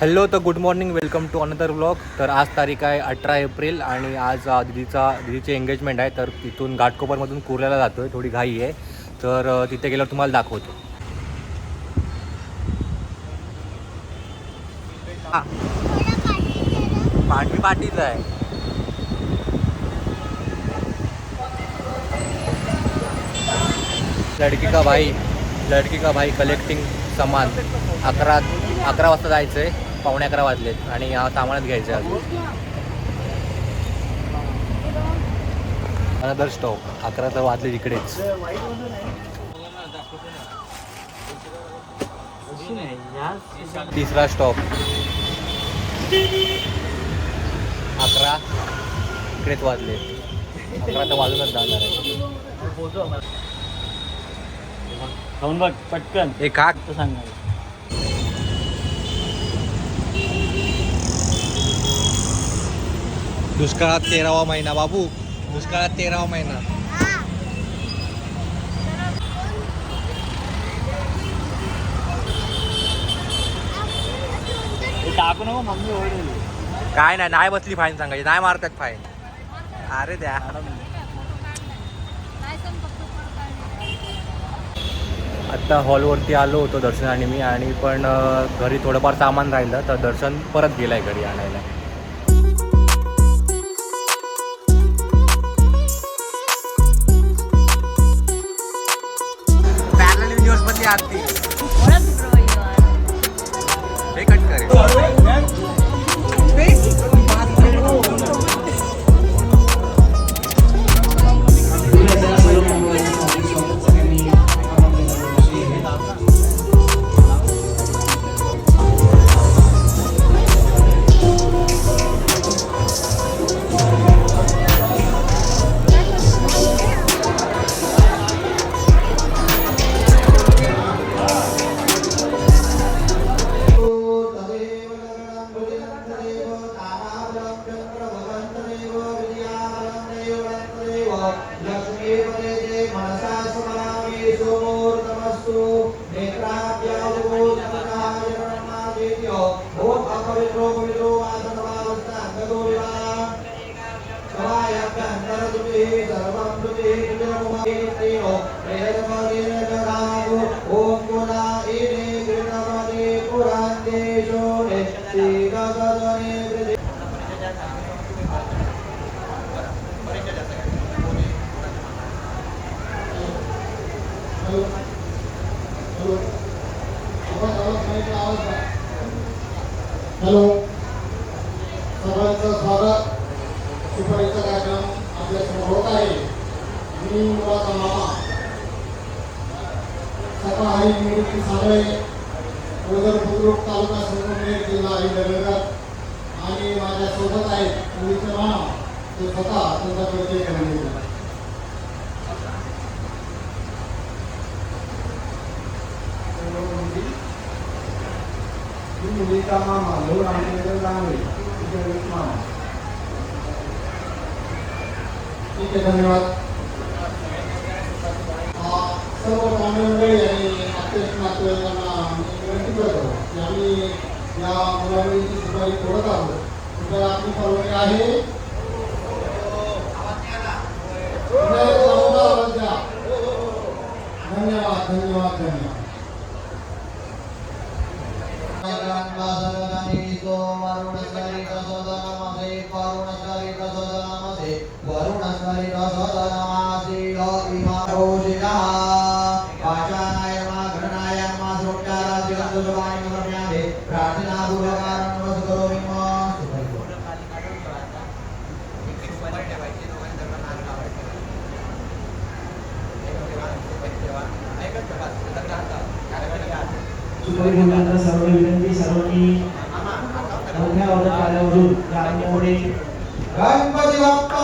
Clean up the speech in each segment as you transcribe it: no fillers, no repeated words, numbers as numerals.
Hello, तर good morning, welcome to another vlog. तर आज तारीख आहे 18 एप्रिल आणि आज दीदीची एंगेजमेंट आहे. तर तिथून घाटकोपरमधून कुर्ल्याला जातो आहे. थोडी घाई आहे, तर तिथे गेल्यावर तुम्हाला दाखवतो. हां, पाठी पाठीच आहे. लडकी का भाई कलेक्टिंग सामान. 11 वाजता जायचं आहे. 11:15 वाजलेत आणि सामानच घ्यायचं आहे अजून. Another stop. 11 तर वाजले इकडेच. तिसरा स्टॉप 11 इकडेच वाजले. 11 तर वाजूनच जाणार आहे. खाऊन बघ पटकन. एक खाक तर सांगा. दुष्काळात 13वा महिना बाबू. दुष्काळात 13वा महिना. टाकू नको, मम्मी ओरडेल. काय नाही बसली फाईन सांगायची. नाही मारतात फाईन. अरे द्या. आत्ता हॉलवरती आलो होतो दर्शनाने मी, आणि पण घरी थोडंफार सामान राहिलं तर दर्शन परत गेलं आहे घरी आणायला. पॅरलल युनिव्हर्समधली आरती हे कट करेल. हॅलो, सर्वांचं स्वागत. सुपारीचा कार्यक्रम आपल्या समोर होत आहे. मी मुलाचा मामा सकाळ आई निवृत्ती साबळे, ओझर बुद्रुक, तालुका संगमनेर, जिल्हा अहिल्यानगर. आणि माझ्या सोबत आहेत मुलीचे मामा, ते स्वतः त्यांचा परिचय करून. मुलीचा मामा लोक आमच्याकडे लांबे. मामा ठीक आहे, धन्यवाद. सर्व पाहुणे आणि अत्यंत नातेवाईकांना मी विनंती करतो की आम्ही या मुलामुलींची सुपारी तोडत आहोत. कृपया आपली परवानगी आहे? धन्यवाद धन्यवाद धन्यवाद. सर्व विनंती, सर्वांनी मोठ्या आवाजावरून गाण्यामुळे गणपती बाप्पा.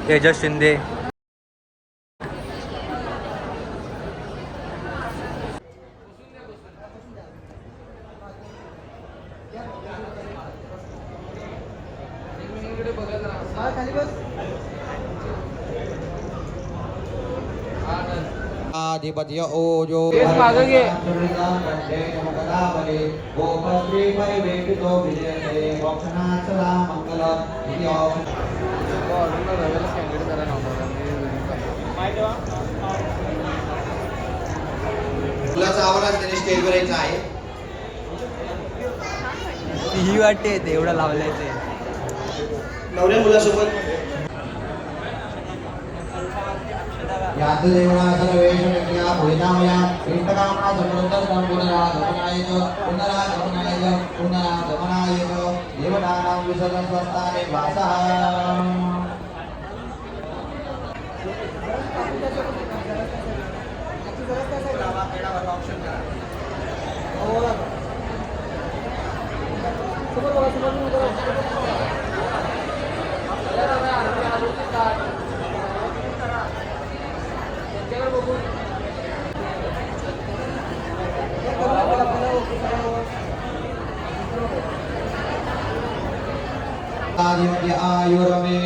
तेजस शिंदे. आधिपत्य ओजो मुलाचा आवाज त्यांनी स्टेजवर यायचा आहे. ही वाटते ते एवढं लावलंय ते. नवऱ्या मुलासोबत यात देवळाचा वेश व्यक्त्या भोजनामया इंटकामना समृद्ध संपूर्णा गमनाय पुनरा गमनाय पुनरा गमनाय देवतानां विसर्जन स्वस्ताने वासः. आदिमध्य आयुर्मे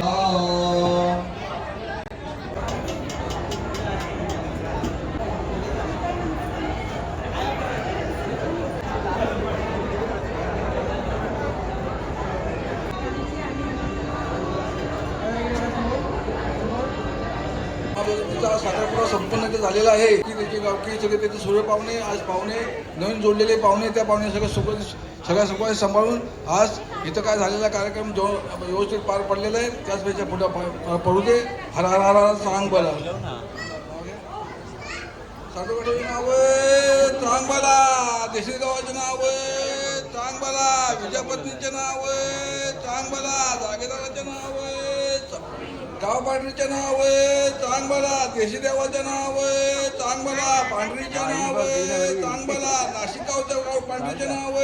साखरपुडा संपन्न झालेला आहे की त्याची गावकी सगळे त्याचे सूर्य पाहुणे आज पाहुणे नवीन जोडलेले पाहुणे त्या पाहुणे सगळ्या सुखाने सांभाळून आज इथं काय झालेला कार्यक्रम जो व्यवस्थित पार पडलेला आहे त्याचपेक्षा पुढे पडू दे. हर हर हर हर सांग बला साठवडे नाव चांग बला देशी गावाचे नाव चांग बला विजयपत्नीचे नाव चांग बला जागेदाराचे नाव गाव पांढरीचे नाव चांग बला देशी देवाचे नाव चांग बला पांढरीचे नाव चांग बला नाशिक गावच्या गाव पांढरीचे नाव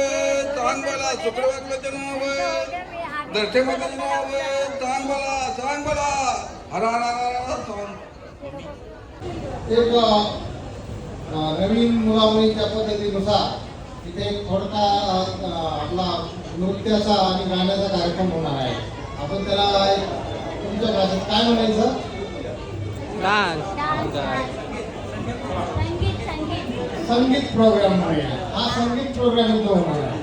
चांग बला शुक्रवारचे नाव दर्शे माताचे नाव चांग बला हर हर हर. एक नवीन मुलामुलींच्या पद्धतीनुसार तिथे थोडका आपला नृत्याचा आणि गाण्याचा कार्यक्रम होणार आहे. आपण त्याला तुमच्या भाषेत काय म्हणायचं? संगीत प्रोग्राम म्हणूया. हा संगीत प्रोग्राम इथं होणार आहे.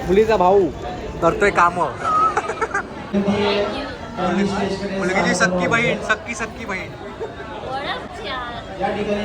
मुलीचा भाऊ करतोय काम. मुलगीची सक्की बहीण सक्की बहीण. या ठिकाणी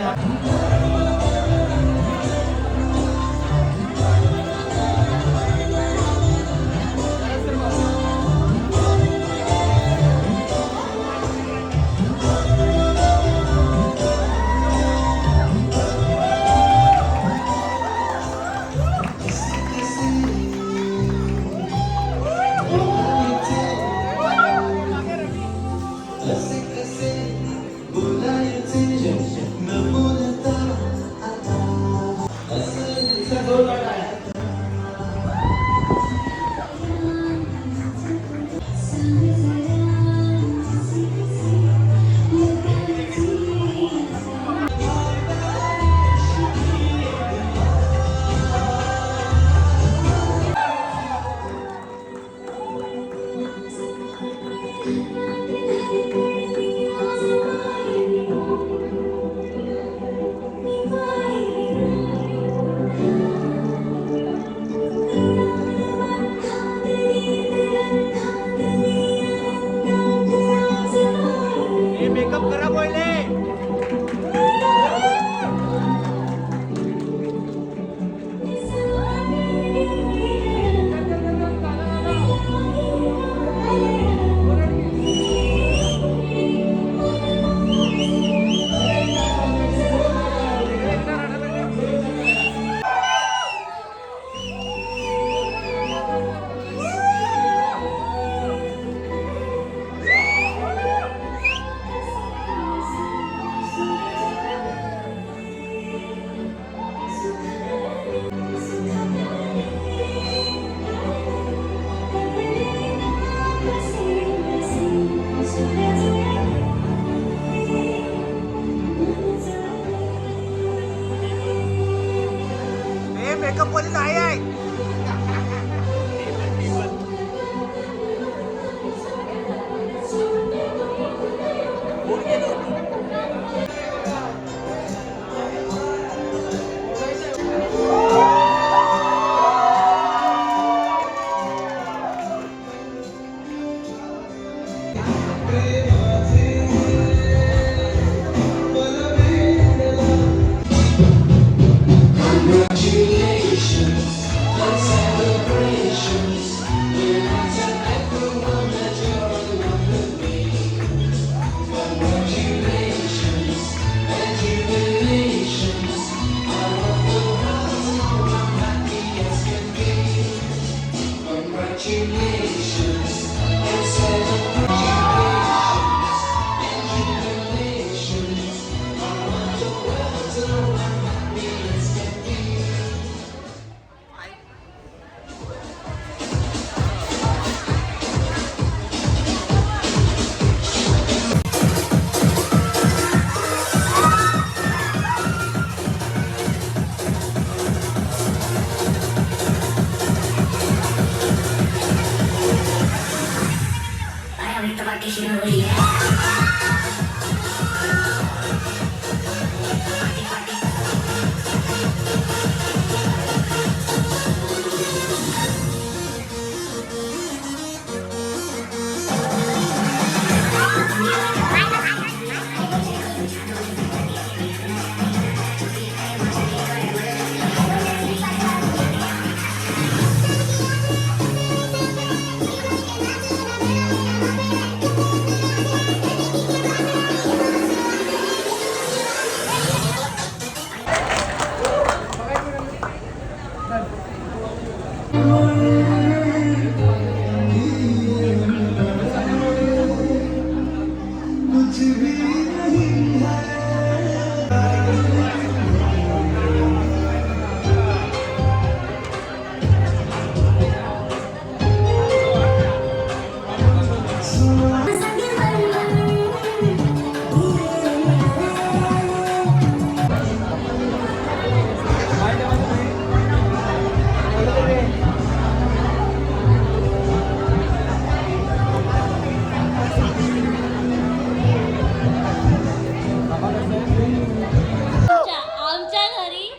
आमच्या घरी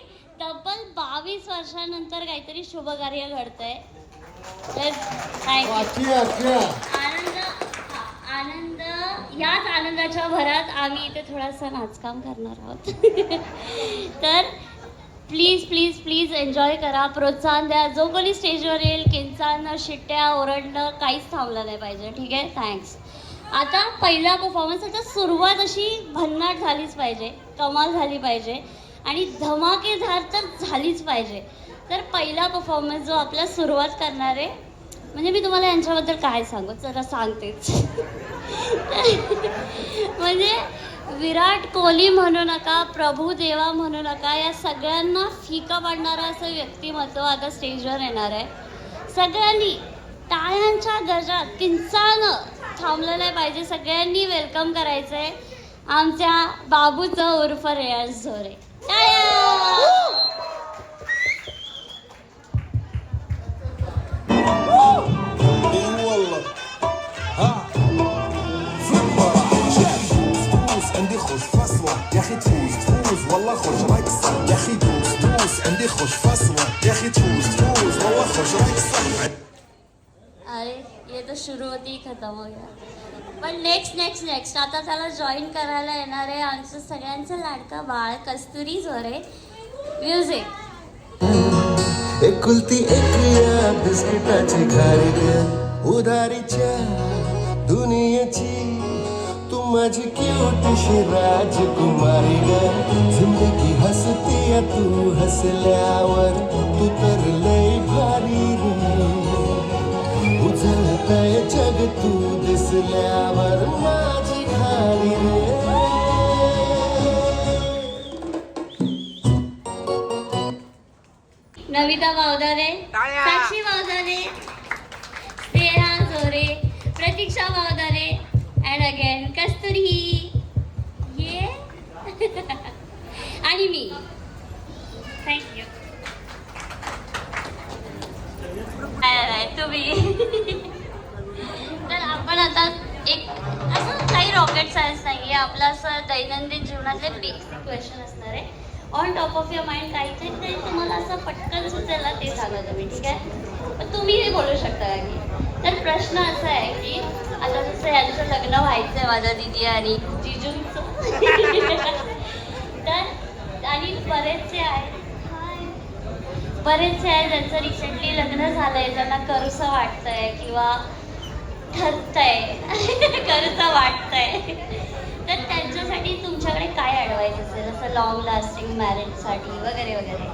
तब्बल 22 वर्षानंतर काहीतरी शुभ कार्य घडतंय. तर आनंद याच आनंदाच्या भरात आम्ही इथे थोडासा नाचकाम करणार आहोत. तर प्लीज प्लीज प्लीज एन्जॉय करा, प्रोत्साहन द्या. जो कोणी स्टेजवर येईल किंचाळणं, शिट्ट्या ओरडणं काहीच थांबलं नाही पाहिजे. ठीक आहे, थँक्स. आता पहिला परफॉर्मन्स, आता सुरुवात अशी भन्नाट झालीच पाहिजे, कमाल झाली पाहिजे आणि धमाकेदार तर झालीच पाहिजे. तर पहिला परफॉर्मन्स जो आपला सुरुवात करणार आहे, म्हणजे मी तुम्हाला यांच्याबद्दल काय सांगू, जरा सांगतेच. म्हणजे विराट कोहली म्हणू नका, प्रभू देवा म्हणू नका, या सगळ्यांना फिका पाडणारं असं व्यक्तिमत्व आता स्टेजवर येणार आहे. सगळ्यांनी टाळ्यांच्या गजरात किंचाळणं थांबलं नाही पाहिजे. सगळ्यांनी वेलकम करायचं आहे आमच्या बाबूचं उर्फ रेयाज झोरे. عندي خوش فصلة يا اخي تفوز تفوز والله خوش رايك الصح يا اخي دوس دوس عندي خوش فصلة يا اخي تفوز تفوز والله خوش رايك الصح. अरे ये तो शुरू होती ही खतम हो गया. पण नेक्स्ट आता त्याला जॉईन करायला येणार आहे आमचं सगळ्यांचं लाडका बाळ कस्तुरी झोरे. म्युझिक. एकुलती एक या बिस्किटाची घारी ग उधारीच्या दुनियेची तू माझी क्यूटशी राजकुमारी ग. जिंदगी हसती तू हसल्यावर तू तर लय भारी रे. उजळतय जग तू दिसल्यावर माझी खाली रे. नमिता बावदारे, साक्षी बावदारे, स्नेहा झोरे, प्रतीक्षा बावदारे अँड अगेन कस्तुरी ये आणि मी. थँक्यू. तुम्ही. तर आपण आता एक असं काही रॉकेट सायन्स नाही आहे, आपलं असं दैनंदिन जीवनातले बेसिक क्वेश्चन असणार आहे. On top of your mind काहीतरी तुम्हाला असं पटकन सुचेल ना ते सांगा तुम्ही. ठीक आहे, पण तुम्हीही बोलू शकता की. तर प्रश्न असा आहे की आता जसं यांचं लग्न व्हायचं आहे माझ्या दिदी आणि जिजूंचं. तर आणि बरेचसे आहेत ज्यांचं रिसेंटली लग्न झालंय, ज्यांना करूसं वाटतंय किंवा ठरतंय करूसं वाटतंय, तर त्यांच्यासाठी तुमच्याकडे काय ॲडवाईस असेल, असं लॉंग लास्टिंग मॅरेजसाठी वगैरे वगैरे?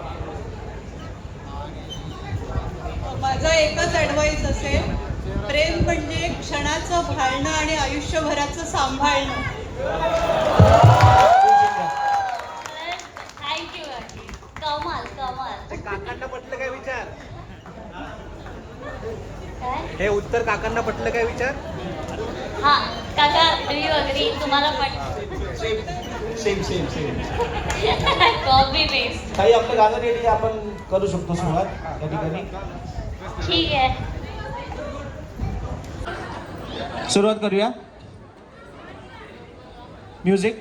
माझा एकच ॲडवाईस असेल, प्रेम म्हणजे क्षणाचं भाळणं आणि आयुष्यभराचं सांभाळणं. थँक्यू. कमाल कमाल. काकांना पटलं काय विचार? काय हे उत्तर काकांना पटलं काय विचार? हा काका, तुम्ही वगैरे तुम्हाला सेम कॉपी पेस्ट. काही आपलं गाणं रेडी, आपण करू शकतो सुरुवात या ठिकाणी. ठीक आहे, सुरुवात करूया. म्युझिक.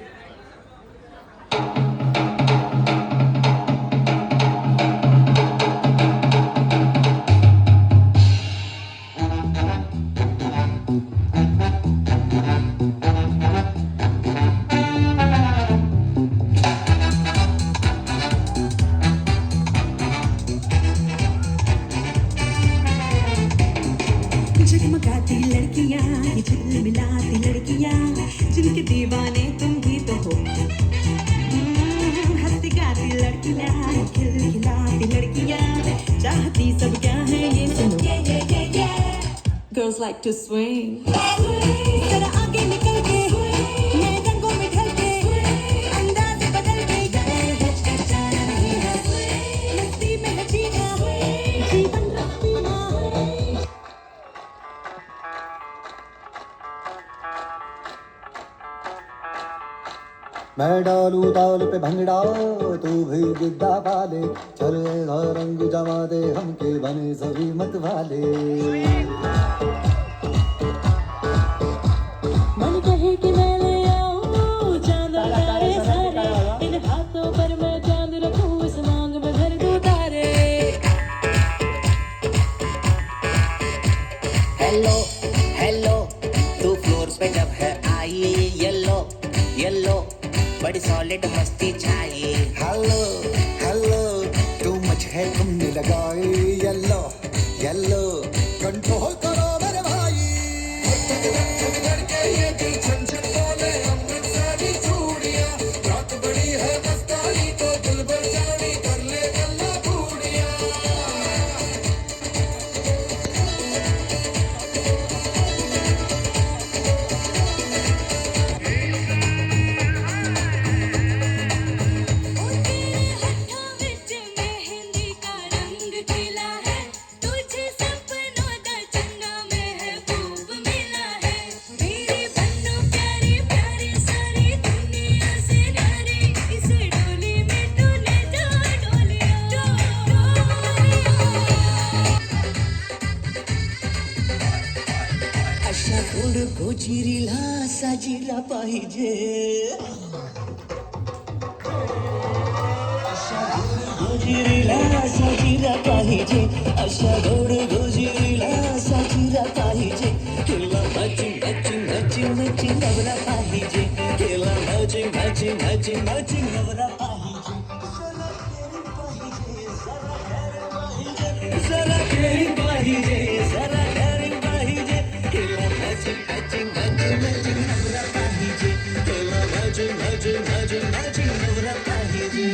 झगमगाती लड़कियां, ये झिलमिलाती लड़कियां, जिनके दीवाने तुम भी तो हो. हंसती गाती लड़कियां, खिलखिलाती लड़कियां, चाहती सब क्या है ये सुनो. Girls like to swing. जरा आगे निकल के, नए रंगों में ढल के, अंदाज बदल के, हिचकिचाना नहीं है. मस्ती में है जीना, जीवन रख पीना. मैं डालू ताल पे भंगड़ा, तू भी गिद्दा पाले, चल ऐसा रंग जमा दे हमके बने सभी मत वाले. मन कहे कि मैं ले आऊं चांद तारे सारे, इन हाथों पर मैं चांद रखूं, इस मांग में भर दूं तारे. हेलो हेलो तू फ्लोर पे जब है आई, येलो येलो बड़ी सॉलिड मस्ती छाई. हेलो हेलो तू मच है तुमने लगाई. येलो येलो कंट्रोल करो मेरे भाई. लड़के ये दिल छन बोले अमृतसरी चूड़ियां, रात बड़ी है मस्तानी तो दिल भर जानी कर ले गल्ला बूढ़िया. मेहंदी का रंग खिला है, तुझे सपनों दा चंगा महबूब मिला है. मेरे बन्नू प्यारे प्यारे सारी दुनिया से न्यारे, इस डोली में तूने जो डोलिया अशा गोड गोजिरीला साजीला पाहिजे. गोजिरीला साजीला पाहिजे, अशा गोड गोजिरीला साजीला पाहिजे. केला मॅचिंग मॅचिंग मॅचिंग मॅचिंग नवरा पाहिजे. केला मॅचिंग मॅचिंग मॅचिंग मॅचिंग नवरा पाहिजे. जरा caring पाहिजे, जरा caring पाहिजे. केला मॅचिंग मॅचिंग मॅचिंग मॅचिंग नवरा पाहिजे. केला मॅचिंग मॅचिंग मॅचिंग मॅचिंग नवरा पाहिजे.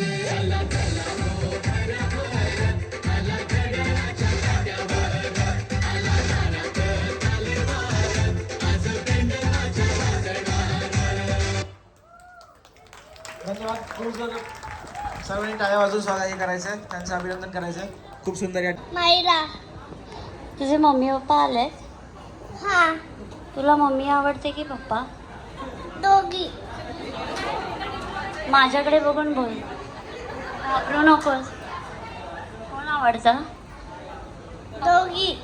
धन्यवाद. खूप सर्वांनी टाळ्या वाजवून स्वागत करायचं, त्यांचं अभिनंदन करायचं. खूप सुंदर या मायरा, तुझे मम्मी पप्पा आले? हा. तुला मम्मी आवडते की पप्पा? दोघी. माझ्याकडे बघून बोल, घाबरू नकोस. कोण आवडतं? दोघी.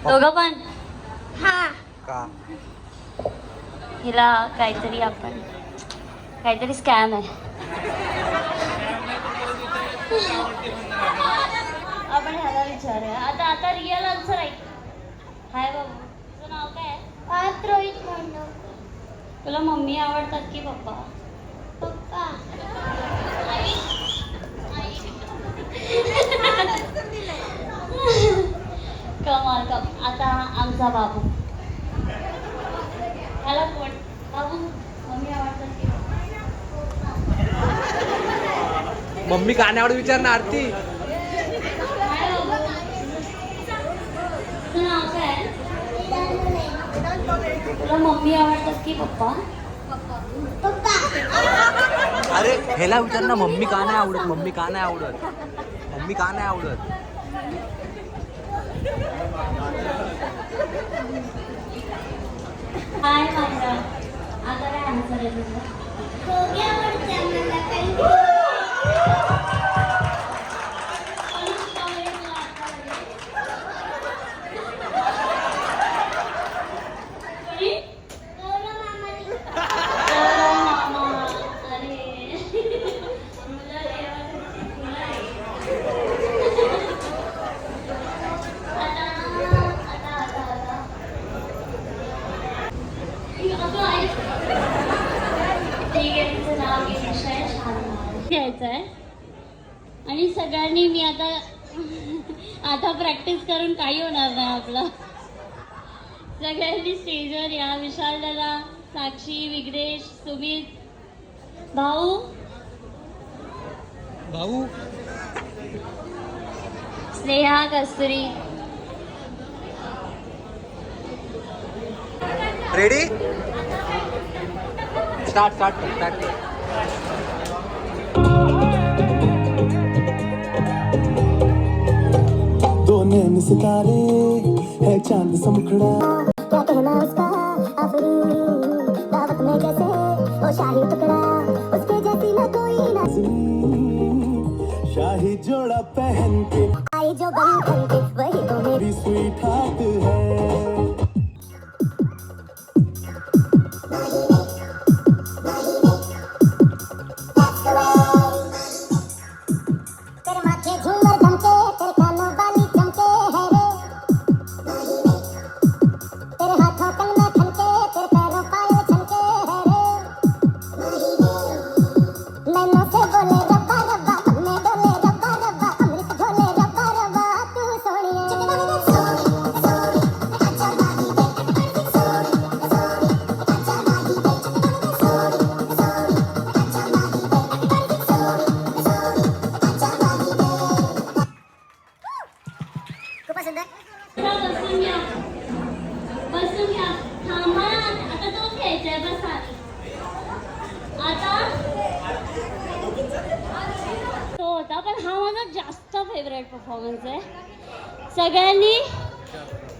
दोघं पण? हा. का हिला काहीतरी स्कॅम आहे. आपण ह्याला विचारूया. आता रिअल आन्सर ऐक. हाय बाबू, तुझं नाव काय आहे? पार्थ रोहित म्हणतो. तुला मम्मी आवडतात की पप्पा? पप्पा. आई? कमाल कम. आता आमचा बाबू, ह्याला कोण? बाबू, मम्मी आवडतात की मम्मी का नाही आवडत विचार ना आरती. काय बाबू, तुझं नाव काय आहे? तुला मम्मी आवडतात की पप्पा? पप्पा. अरे ह्याला विचार ना, मम्मी का नाही आवडत, मम्मी का नाही आवडत, मम्मी का नाही आवडत. हाय माझा, आता काय आन्सर आहे तुझं? दोघी आवडते मला. घ्यायचा आहे आणि सगळ्यांनी मी आता प्रॅक्टिस करून काही होणार नाही आपलं. सगळ्यांनी स्टेजवर या. विशाल दादा, साक्षी, विघ्नेश, सुमित, भाऊ, स्नेहा, कस्तुरी. रेडी? स्टार्ट. दो नैन सितारे है चांद सा मुखड़ा क्या कहना उसका आफरी दावत में जैसे वो शाही टुकड़ा उसके जैसी न कोई ना शाही जोड़ा पहन के आई जो बन खन के वही तो मेरी भी स्वीट हाथ है तेरे माथे झूमर धमके तेरे कानों वाली चमके है रे तेरे हाथों कंगना खनके तेरे पैरों पायल छनके है रे नैनों से बोले रब्बा रब्बा हमने डोले रब्बा रब्बा अमृत घोले रब्बा रब्बा तू खूपच सुंदर. बसून घ्या. थांबा ना, आता तो घ्यायचाय. बसा आता. तो होता, पण हा माझा जास्त फेवरेट परफॉर्मन्स आहे. सगळ्यांनी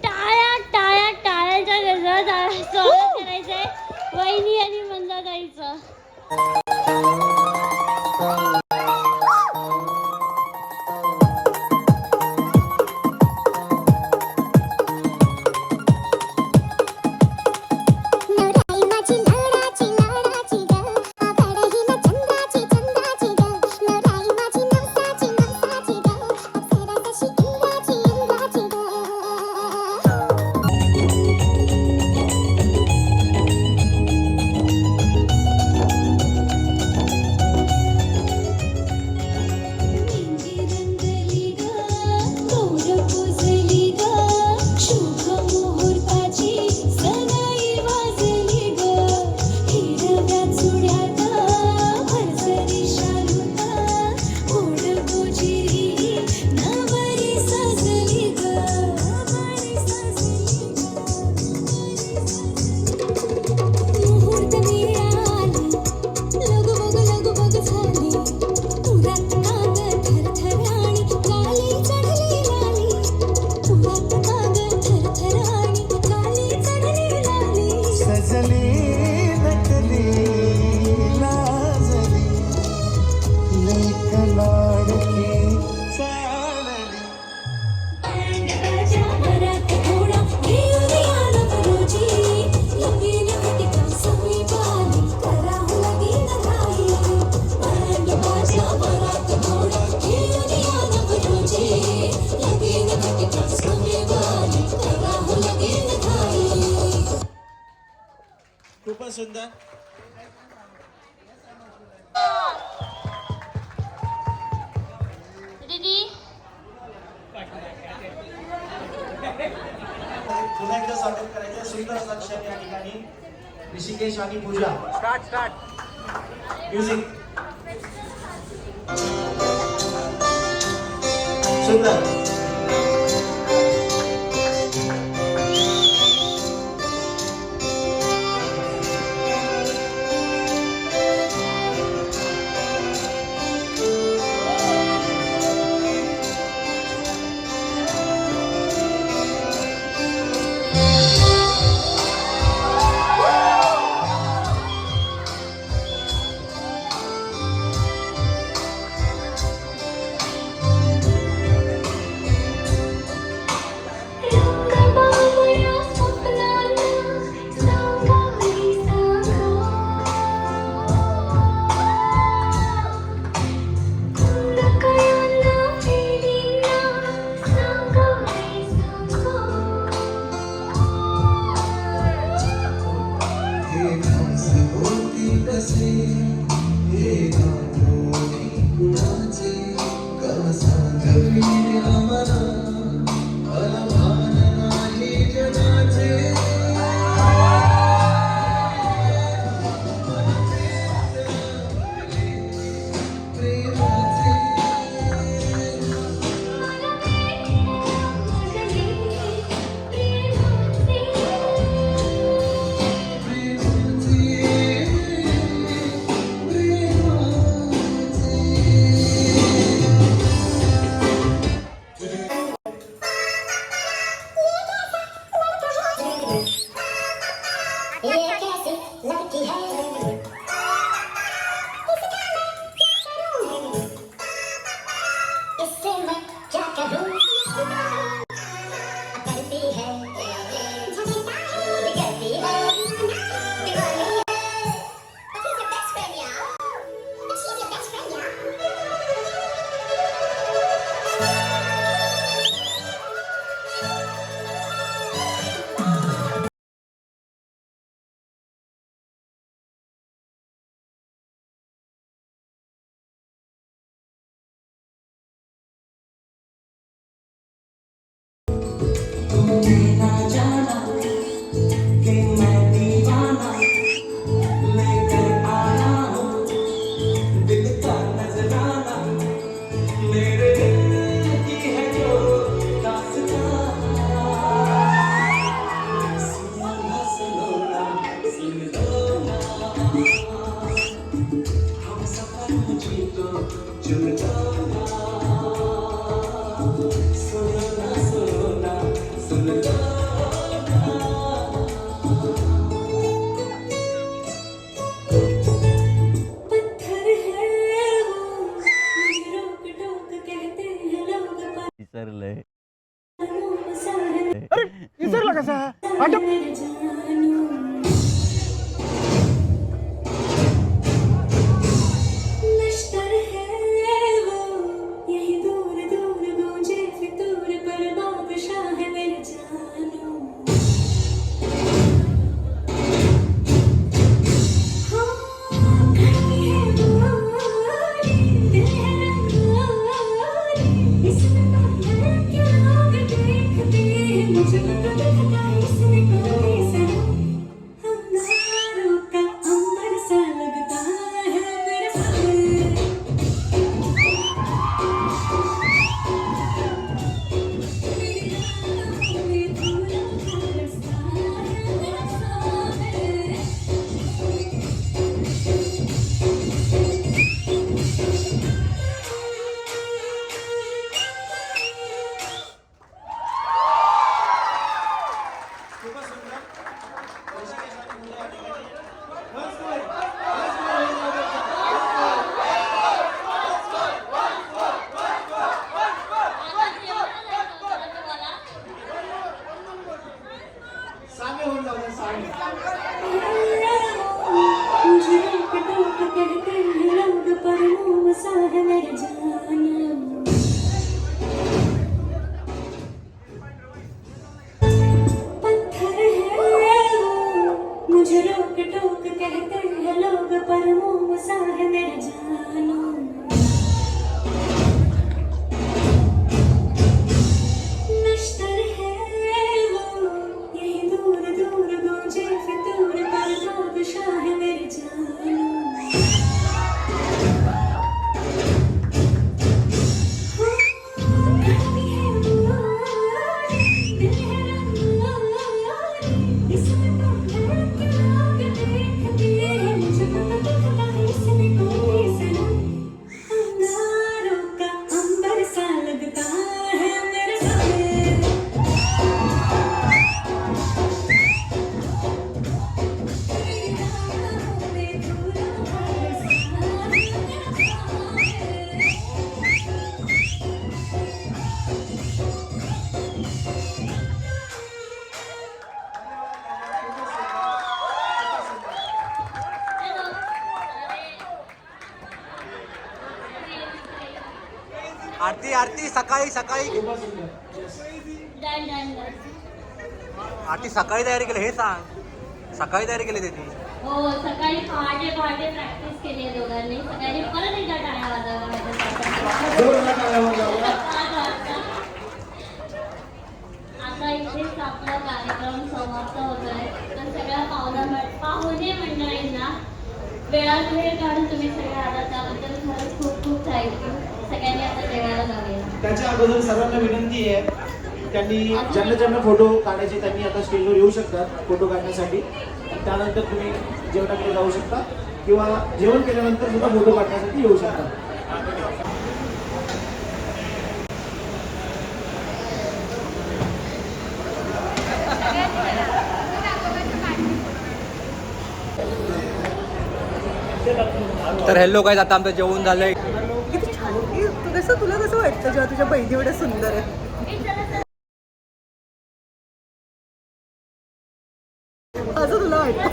टाळ्यांच्या गजरात स्वागत करायचंय वहिनी आणि मंदाताईचं. नवराई माझी लाडाची लाडाची ग आघाडही ना चंदाची चंदाची ग नवराई माझी नवसाची नवसाची ग अप्सरा तशी इंद्राची इंद्राची ग. खूपच सुंदर. दीदी पुन्हा एकदा स्वागत करायचं. सुंदर लक्ष या ठिकाणी ऋषिकेश आणि पूजा. स्टार्ट. म्युझिक. सुंदर. ये कैसी लड़की है इससे मैं क्या करूं करती है करती है दीवानी है But he's your best friend, y'all. But she's your best friend, y'all. ना जाना कि मैं दीवाना लेकर आया हूँ दिल का नजराना मेरे दिल की है जो दास्तां सुनो ना सुन लो ना हम सफर मुझको चुन लो ना सुनो ना सुन लो पत्थर है वो मुझे रोक टोक कहते हैं लोग विसरलंय विसरला कसा नश्तर है वो यही दूर दूर गूंजे फितूर पर बादशाह है मेरे जानू हाँ करती है मोरी दिल है रंगोली इसमें तो है क्या लोग देखते हैं मुझे तो दिखता इसमें कोई सनम अंगारों का अंबर सा लगता है मेरे सामने मुझे रोक टोक कहते हैं लोग पर मुँह सा है मेरे जानू पत्थर है वो मुझे रोक टोक कहते हैं लोग पर मुँह सा है मेरे जानू नश्तर है वो यही दूर दूर गूंजे फितूर पर बादशाह है मेरे जानू करती है मोरी दिल है रंगोली इसमें तो है क्या लोग देखते हैं मुझे तो दिखता इसमें कोई सनम अंगारों का अंबर सा लगता है मेरे सामने आरती आरती सकाळी सकाळी डन डन डन आरती सकाळी तयारी केली हे सांग सकाळी तयारी केली त्यांनी हो सकाळी पहाटे पहाटे प्रॅक्टिस केली आहे दोघांनी सकाळी परत एकदा टाळ्या वाजवल्या आता इथेच आपला कार्यक्रम समाप्त होतोय तर सगळ्या पाहुणे मंडळींना वेळात वेळ काढून तुम्ही सगळे आला त्याबद्दल खरंच खूप खूप थँक्यू सगळ्यांनी आता जेवायला जाऊया त्याच्या अगोदर सर्वांना विनंती आहे त्यांनी ज्यांना ज्यांना फोटो काढायचे त्यांनी आता स्टेजवर येऊ शकतात फोटो काढण्यासाठी आणि त्यानंतर तुम्ही जेवणाकडे जाऊ शकता किंवा जेवण केल्यानंतर सुद्धा फोटो काढण्यासाठी येऊ शकता तर हॅलो गाईज, आता आमचं जेवण झालंय. किती छान. तुला कसं वाटतं जेव्हा तुझ्या बहिणी एवढ्या सुंदर आहे? असं तुला वाटतं?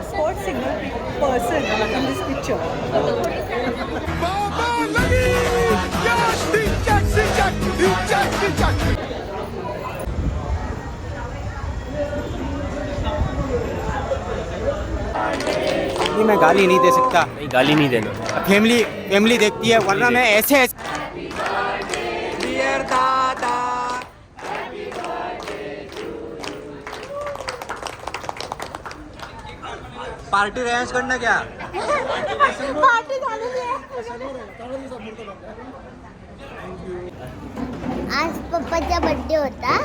Spot single person in this picture. मैं गाली नहीं दे सकता. गाली नहीं देना. फैमिली देखती है, वरना मैं ऐसे पार्टी रॅन्स कडनं घ्या. आज पप्पाचा बर्थडे होता.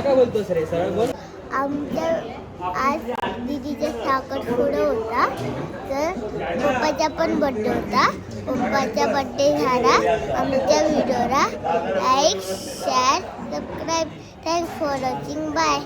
काय बोलतोस रे, सरळ बोल. आमच्या आज दीदीचा साखरपुडा होता, तर पप्पाचा पण बर्थडे होता. पप्पाचा बर्थडे झाला. आमच्या व्हिडिओला like, share, subscribe. Thanks for watching. Bye.